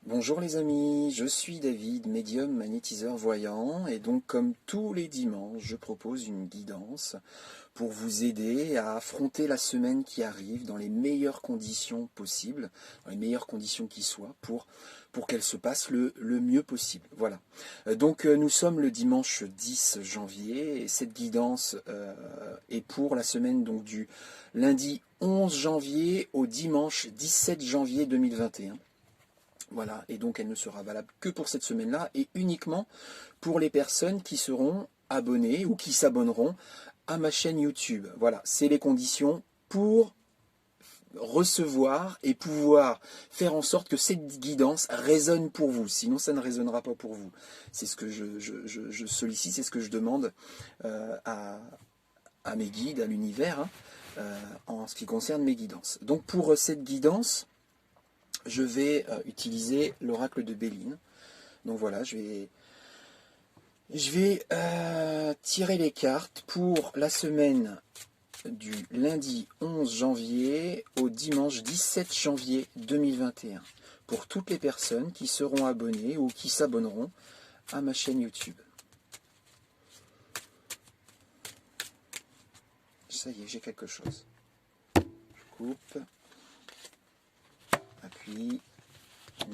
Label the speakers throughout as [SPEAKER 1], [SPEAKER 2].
[SPEAKER 1] Bonjour les amis, je suis David, médium magnétiseur voyant, et donc comme tous les dimanches, je propose une guidance pour vous aider à affronter la semaine qui arrive dans les meilleures conditions possibles, dans les meilleures conditions qui soient, pour qu'elle se passe le mieux possible. Voilà. Donc nous sommes le dimanche 10 janvier, et cette guidance est pour la semaine donc du lundi 11 janvier au dimanche 17 janvier 2021. Voilà, et donc elle ne sera valable que pour cette semaine-là et uniquement pour les personnes qui seront abonnées ou qui s'abonneront à ma chaîne YouTube. Voilà, c'est les conditions pour recevoir et pouvoir faire en sorte que cette guidance résonne pour vous. Sinon, ça ne résonnera pas pour vous. C'est ce que je sollicite, c'est ce que je demande à mes guides, à l'univers, en ce qui concerne mes guidances. Donc pour cette guidance, je vais utiliser l'oracle de Béline. Donc voilà, je vais tirer les cartes pour la semaine du lundi 11 janvier au dimanche 17 janvier 2021. Pour toutes les personnes qui seront abonnées ou qui s'abonneront à ma chaîne YouTube. Ça y est, j'ai quelque chose. Je coupe. Appui,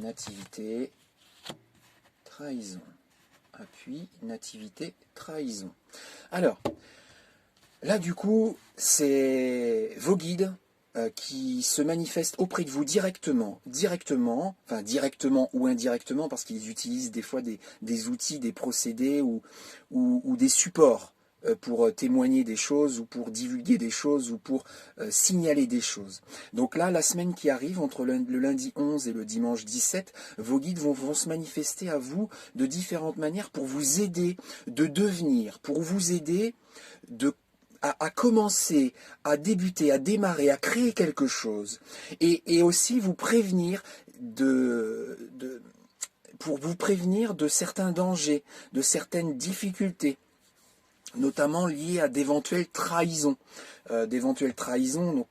[SPEAKER 1] nativité, trahison. Appui, nativité, trahison. Alors, là du coup, c'est vos guides qui se manifestent auprès de vous directement, enfin directement ou indirectement, parce qu'ils utilisent des fois des outils, des procédés ou des supports pour témoigner des choses ou pour divulguer des choses ou pour signaler des choses. Donc là, la semaine qui arrive, entre le lundi 11 et le dimanche 17, vos guides vont se manifester à vous de différentes manières pour vous aider de devenir, pour vous aider à commencer, à débuter, à démarrer, à créer quelque chose. Et aussi vous prévenir pour vous prévenir de certains dangers, de certaines difficultés, notamment liées à d'éventuelles trahisons. Donc,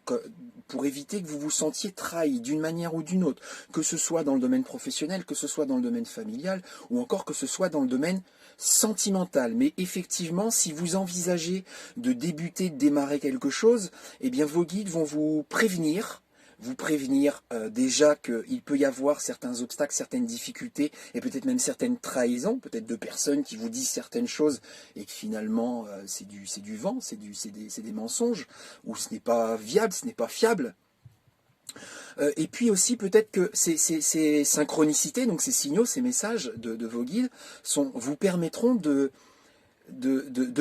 [SPEAKER 1] pour éviter que vous vous sentiez trahi d'une manière ou d'une autre, que ce soit dans le domaine professionnel, que ce soit dans le domaine familial, ou encore que ce soit dans le domaine sentimental. Mais effectivement, si vous envisagez de débuter, de démarrer quelque chose, eh bien vos guides vont vous prévenir déjà qu'il peut y avoir certains obstacles, certaines difficultés et peut-être même certaines trahisons, peut-être de personnes qui vous disent certaines choses et que finalement c'est du vent, c'est des mensonges, ou ce n'est pas viable, ce n'est pas fiable. Et puis aussi peut-être que ces synchronicités, donc ces signaux, ces messages de vos guides vous permettront de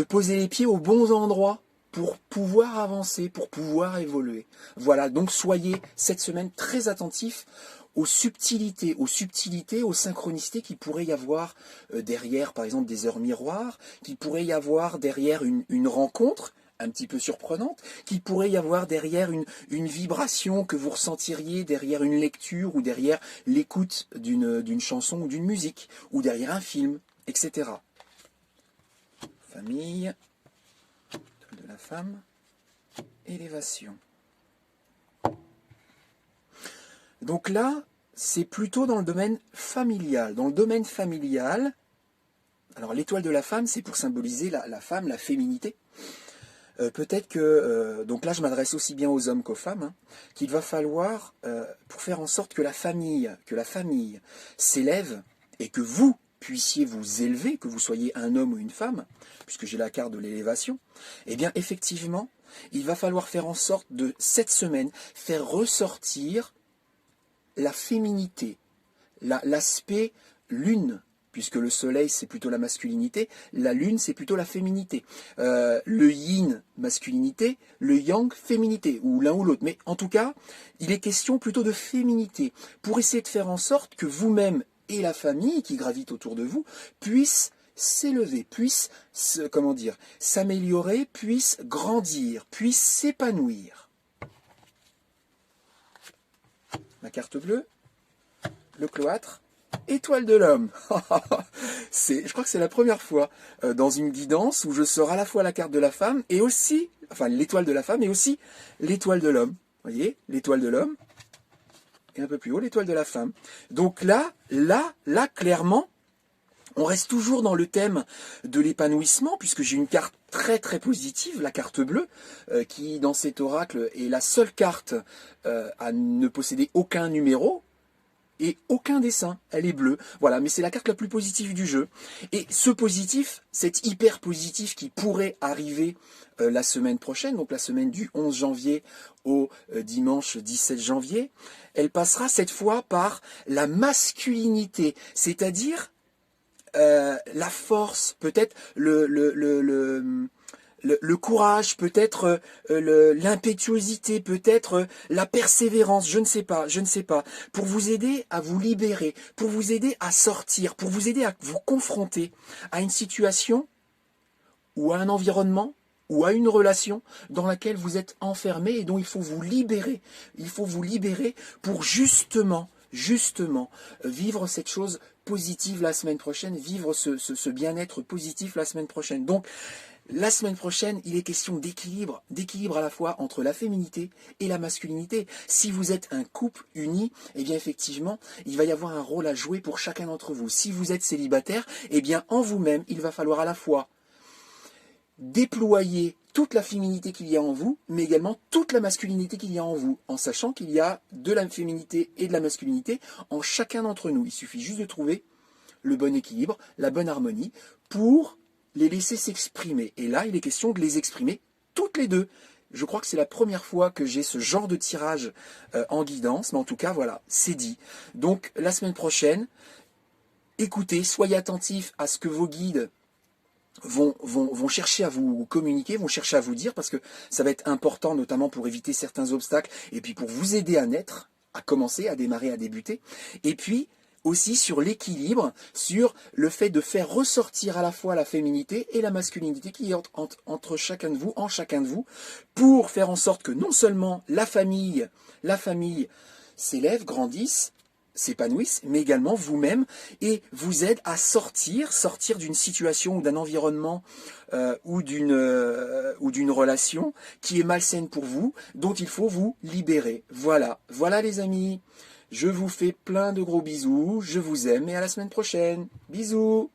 [SPEAKER 1] poser les pieds aux bons endroits pour pouvoir avancer, pour pouvoir évoluer. Voilà, donc soyez cette semaine très attentifs aux subtilités, aux synchronicités qu'il pourrait y avoir derrière, par exemple, des heures miroirs, qu'il pourrait y avoir derrière une rencontre un petit peu surprenante, qu'il pourrait y avoir derrière une vibration que vous ressentiriez derrière une lecture ou derrière l'écoute d'une chanson ou d'une musique, ou derrière un film, etc. Famille, de la femme, élévation. Donc là, c'est plutôt dans le domaine familial. Dans le domaine familial, alors l'étoile de la femme, c'est pour symboliser la femme, la féminité. Peut-être que, donc là je m'adresse aussi bien aux hommes qu'aux femmes, qu'il va falloir, pour faire en sorte que la famille s'élève et que vous puissiez vous élever, que vous soyez un homme ou une femme, puisque j'ai la carte de l'élévation, eh bien effectivement, il va falloir faire en sorte de cette semaine, faire ressortir la féminité, l'aspect lune, puisque le soleil c'est plutôt la masculinité, la lune c'est plutôt la féminité. Le yin, masculinité, le yang, féminité, ou l'un ou l'autre. Mais en tout cas, il est question plutôt de féminité, pour essayer de faire en sorte que vous-même et la famille qui gravite autour de vous puissent s'élever, puissent s'améliorer, puissent grandir, puissent s'épanouir. Ma carte bleue, le cloître, étoile de l'homme. Je crois que c'est la première fois dans une guidance où je sors à la fois la carte de la femme et aussi, enfin l'étoile de la femme et aussi l'étoile de l'homme. Vous voyez, l'étoile de l'homme. et un peu plus haut, l'étoile de la femme. Donc là, clairement, on reste toujours dans le thème de l'épanouissement, puisque j'ai une carte très très positive, la carte bleue, qui dans cet oracle est la seule carte à ne posséder aucun numéro et aucun dessin. Elle est bleue, voilà, mais c'est la carte la plus positive du jeu. Et ce positif, cet hyper positif qui pourrait arriver la semaine prochaine, donc la semaine du 11 janvier au dimanche 17 janvier, elle passera cette fois par la masculinité, c'est-à-dire la force, peut-être le courage, peut-être l'impétuosité, peut-être la persévérance, je ne sais pas, pour vous aider à vous libérer, pour vous aider à sortir, pour vous aider à vous confronter à une situation ou à un environnement ou à une relation dans laquelle vous êtes enfermé et dont il faut vous libérer. Il faut vous libérer pour justement vivre cette chose positive la semaine prochaine, vivre ce bien-être positif la semaine prochaine. Donc, la semaine prochaine, il est question d'équilibre à la fois entre la féminité et la masculinité. Si vous êtes un couple uni, eh bien effectivement, il va y avoir un rôle à jouer pour chacun d'entre vous. Si vous êtes célibataire, eh bien en vous-même, il va falloir à la fois déployer toute la féminité qu'il y a en vous, mais également toute la masculinité qu'il y a en vous, en sachant qu'il y a de la féminité et de la masculinité en chacun d'entre nous. Il suffit juste de trouver le bon équilibre, la bonne harmonie, pour les laisser s'exprimer. Et là, il est question de les exprimer toutes les deux. Je crois que c'est la première fois que j'ai ce genre de tirage en guidance, mais en tout cas, voilà, c'est dit. Donc, la semaine prochaine, écoutez, soyez attentifs à ce que vos guides vont chercher à vous communiquer, vont chercher à vous dire, parce que ça va être important, notamment pour éviter certains obstacles, et puis pour vous aider à naître, à commencer, à démarrer, à débuter. Et puis, aussi sur l'équilibre, sur le fait de faire ressortir à la fois la féminité et la masculinité qui est entre chacun de vous, en chacun de vous, pour faire en sorte que non seulement la famille s'élève, grandisse, s'épanouisse, mais également vous-même, et vous aide à sortir d'une situation ou d'un environnement ou d'une relation qui est malsaine pour vous, dont il faut vous libérer. Voilà les amis. Je vous fais plein de gros bisous, je vous aime et à la semaine prochaine. Bisous!